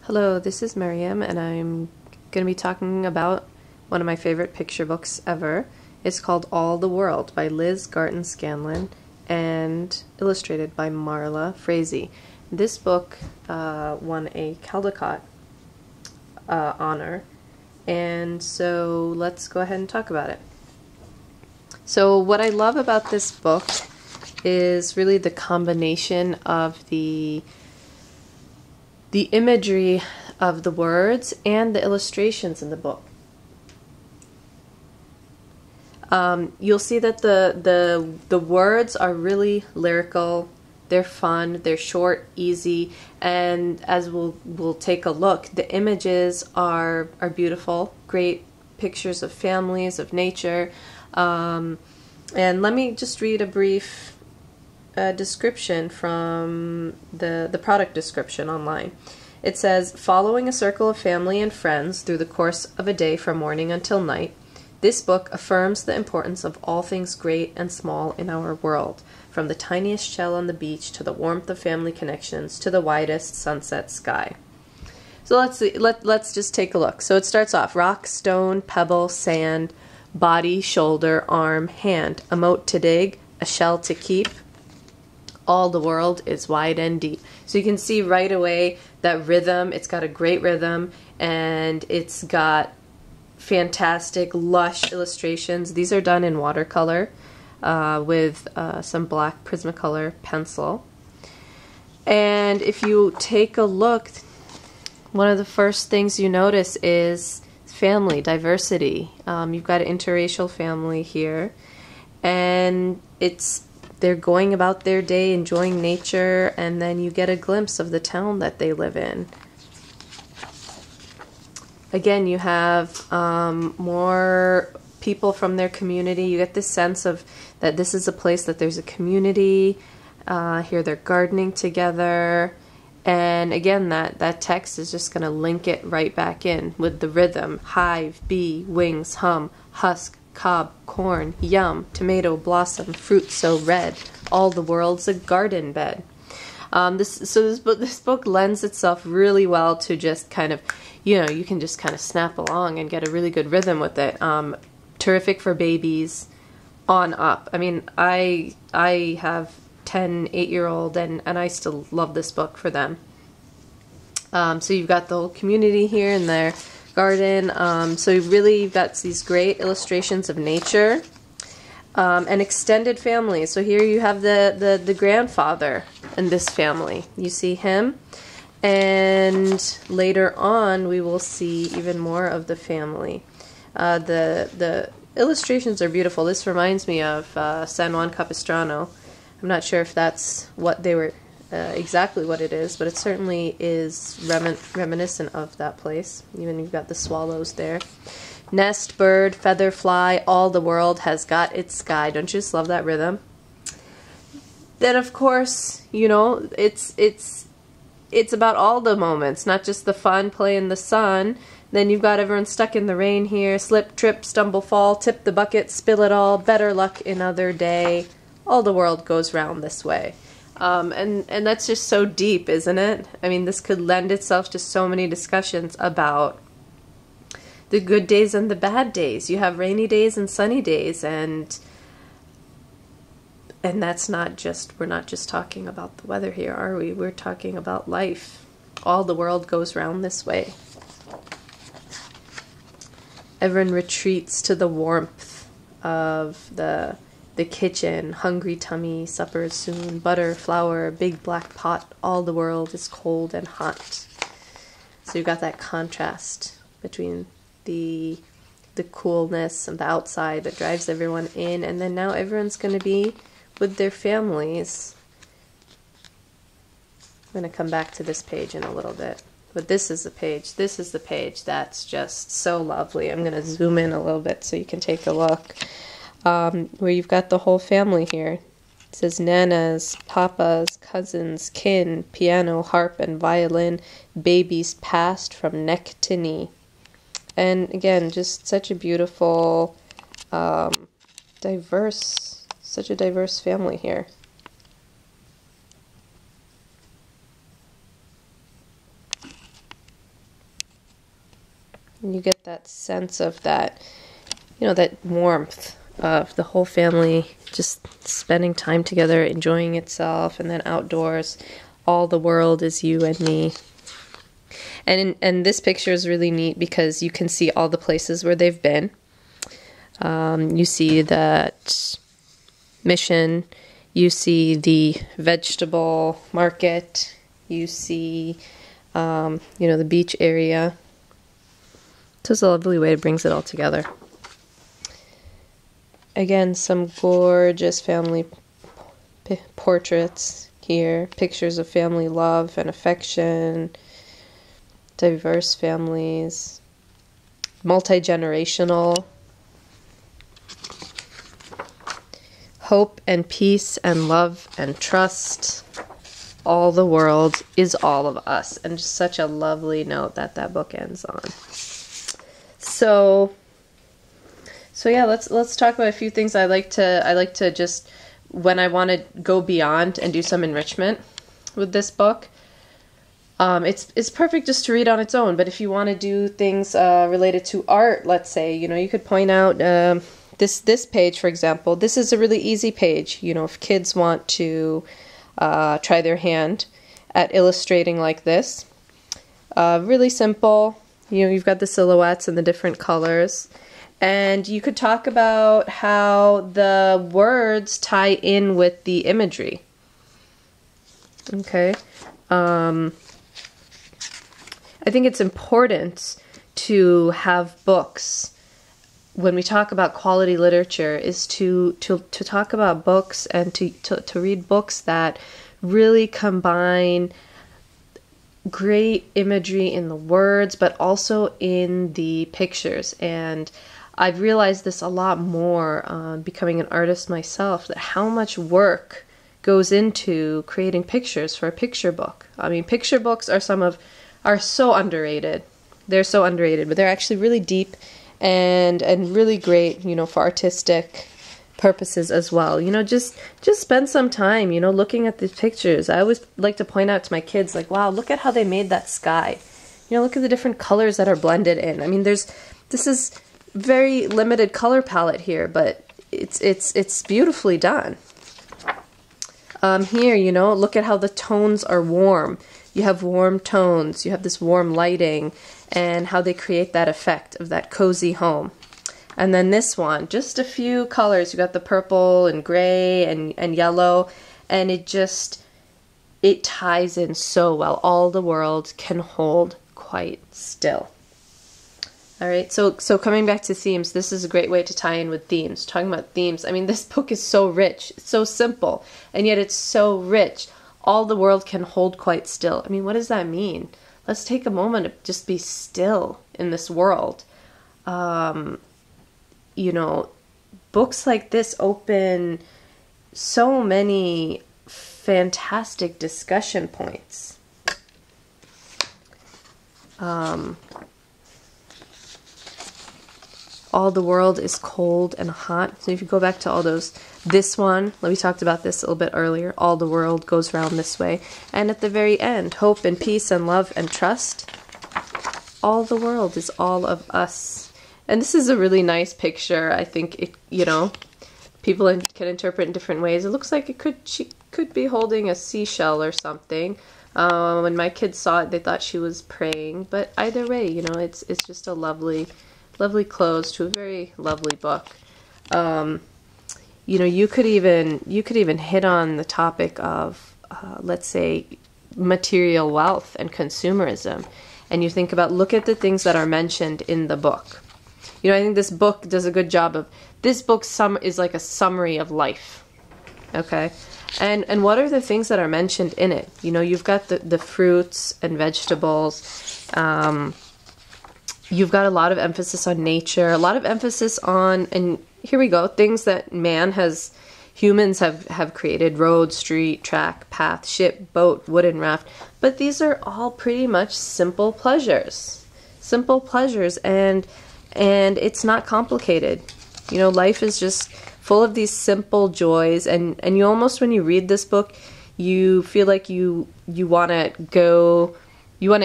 Hello, this is Miriam, and I'm going to be talking about one of my favorite picture books ever. It's called All the World by Liz Garton Scanlon and illustrated by Marla Frazee. This book won a Caldecott honor, and so let's go ahead and talk about it. So what I love about this book is really the combination of the imagery of the words and the illustrations in the book. You'll see that the words are really lyrical, they're fun, they're short, easy, and as we'll take a look, the images are beautiful, great pictures of families, of nature. And let me just read a brief description from the product description online. It says, following a circle of family and friends through the course of a day from morning until night, this book affirms the importance of all things great and small in our world, from the tiniest shell on the beach to the warmth of family connections to the widest sunset sky. So let's just take a look. So it starts off, rock, stone, pebble, sand, body, shoulder, arm, hand, a moat to dig, a shell to keep. All the world is wide and deep. So you can see right away that rhythm. It's got a great rhythm, and it's got fantastic, lush illustrations. These are done in watercolor with some black Prismacolor pencil. And if you take a look, one of the first things you notice is family, diversity. You've got an interracial family here, and they're going about their day, enjoying nature, and then you get a glimpse of the town that they live in. Again, you have more people from their community. You get this sense of that this is a place that there's a community. Here they're gardening together. And again, that text is just going to link it right back in with the rhythm. Hive, bee, wings, hum, husk, cob, corn, yum, tomato, blossom, fruit so red, all the world's a garden bed. This book lends itself really well to just kind of, you can just kind of snap along and get a really good rhythm with it. Terrific for babies on up. I mean, I have 10 8-year-old and I still love this book for them. So you've got the whole community here in their garden. So you've got these great illustrations of nature, and extended family. So here you have the grandfather in this family. You see him, and later on we will see even more of the family. The illustrations are beautiful. This reminds me of San Juan Capistrano. I'm not sure if that's what they were exactly what it is, but it certainly is reminiscent of that place. Even you've got the swallows there. Nest, bird, feather, fly, all the world has got its sky. Don't you just love that rhythm? Then of course, it's about all the moments, not just the fun, play in the sun. Then you've got everyone stuck in the rain here. Slip, trip, stumble, fall, tip the bucket, spill it all, better luck another day. All the world goes round this way. And that's just so deep, isn't it? I mean, this could lend itself to so many discussions about the good days and the bad days. You have rainy days and sunny days, and that's not just, we're not just talking about the weather here, are we? We're talking about life. All the world goes round this way. Everyone retreats to the warmth of the kitchen, hungry tummy, supper is soon, butter, flour, big black pot, all the world is cold and hot. So you've got that contrast between the coolness of the outside that drives everyone in, and then now everyone's going to be with their families. I'm going to come back to this page in a little bit. But this is the page that's just so lovely. I'm going to zoom in a little bit so you can take a look. Where you've got the whole family here. It says nanas, papas, cousins, kin, piano, harp, and violin, babies passed from neck to knee. And again, just such a beautiful, such a diverse family here. And you get that sense of that, you know, that warmth of the whole family just spending time together, enjoying itself, and then outdoors, all the world is you and me. And this picture is really neat because you can see all the places where they've been. You see that mission, you see the vegetable market, you see, you know, the beach area. So it's a lovely way it brings it all together. Again, some gorgeous family portraits here, pictures of family love and affection, diverse families, multi-generational, hope and peace and love and trust. All the world is all of us. And just such a lovely note that that book ends on. So yeah, let's talk about a few things I like to just, when I want to go beyond and do some enrichment with this book. It's perfect just to read on its own, but if you want to do things related to art, let's say, you know, you could point out this page, for example. This is a really easy page, you know, if kids want to try their hand at illustrating like this. Really simple. You know, you've got the silhouettes and the different colors. And you could talk about how the words tie in with the imagery. Okay. I think it's important to have books. When we talk about quality literature, is to talk about books and to read books that really combine great imagery in the words, but also in the pictures. And I've realized this a lot more becoming an artist myself, that how much work goes into creating pictures for a picture book. I mean, picture books are so underrated. They're so underrated, but they're actually really deep and really great, you know, for artistic purposes as well. You know, just spend some time, you know, looking at these pictures. I always like to point out to my kids, like, wow, look at how they made that sky. You know, look at the different colors that are blended in. I mean, this is very limited color palette here, but it's beautifully done. Here, you know, look at how the tones are warm. You have warm tones, you have this warm lighting, and how they create that effect of that cozy home. And then this one, just a few colors. You got the purple and gray and yellow, and it ties in so well. All the world can hold quite still. All right, so coming back to themes, this is a great way to tie in with themes. Talking about themes, I mean, this book is so rich, it's so simple, and yet it's so rich. All the world can hold quite still. I mean, what does that mean? Let's take a moment to just be still in this world. You know, books like this open so many fantastic discussion points. All the world is cold and hot. So if you go back to all those, this one, we talked about this a little bit earlier, all the world goes round this way. And at the very end, hope and peace and love and trust. All the world is all of us. And this is a really nice picture. I think it, you know, people can interpret in different ways. It looks like she could be holding a seashell or something. When my kids saw it, they thought she was praying. But either way, you know, it's just a lovely close to a very lovely book. You know, you could even hit on the topic of, let's say, material wealth and consumerism, and you think about, look at the things that are mentioned in the book. You know, I think this book does a good job of, this book is like a summary of life. Okay, and what are the things that are mentioned in it? You know, you've got the fruits and vegetables. You've got a lot of emphasis on nature, a lot of emphasis on, and here we go, things that humans have created: road, street, track, path, ship, boat, wooden raft. But these are all pretty much simple pleasures. Simple pleasures, and it's not complicated. You know, life is just full of these simple joys, and you almost, when you read this book, you feel like you want to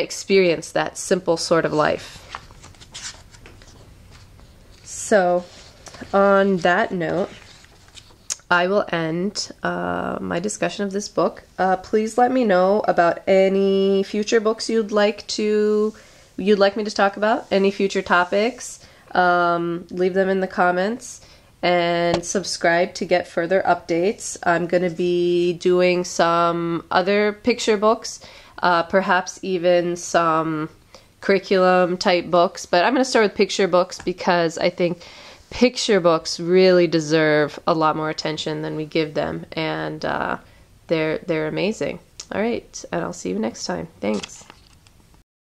experience that simple sort of life. So on that note, I will end my discussion of this book. Please let me know about any future books you'd like me to talk about, any future topics. Leave them in the comments and subscribe to get further updates. I'm going to be doing some other picture books, perhaps even some curriculum type books, but I'm going to start with picture books because I think picture books really deserve a lot more attention than we give them, and they're amazing. All right, and I'll see you next time. Thanks.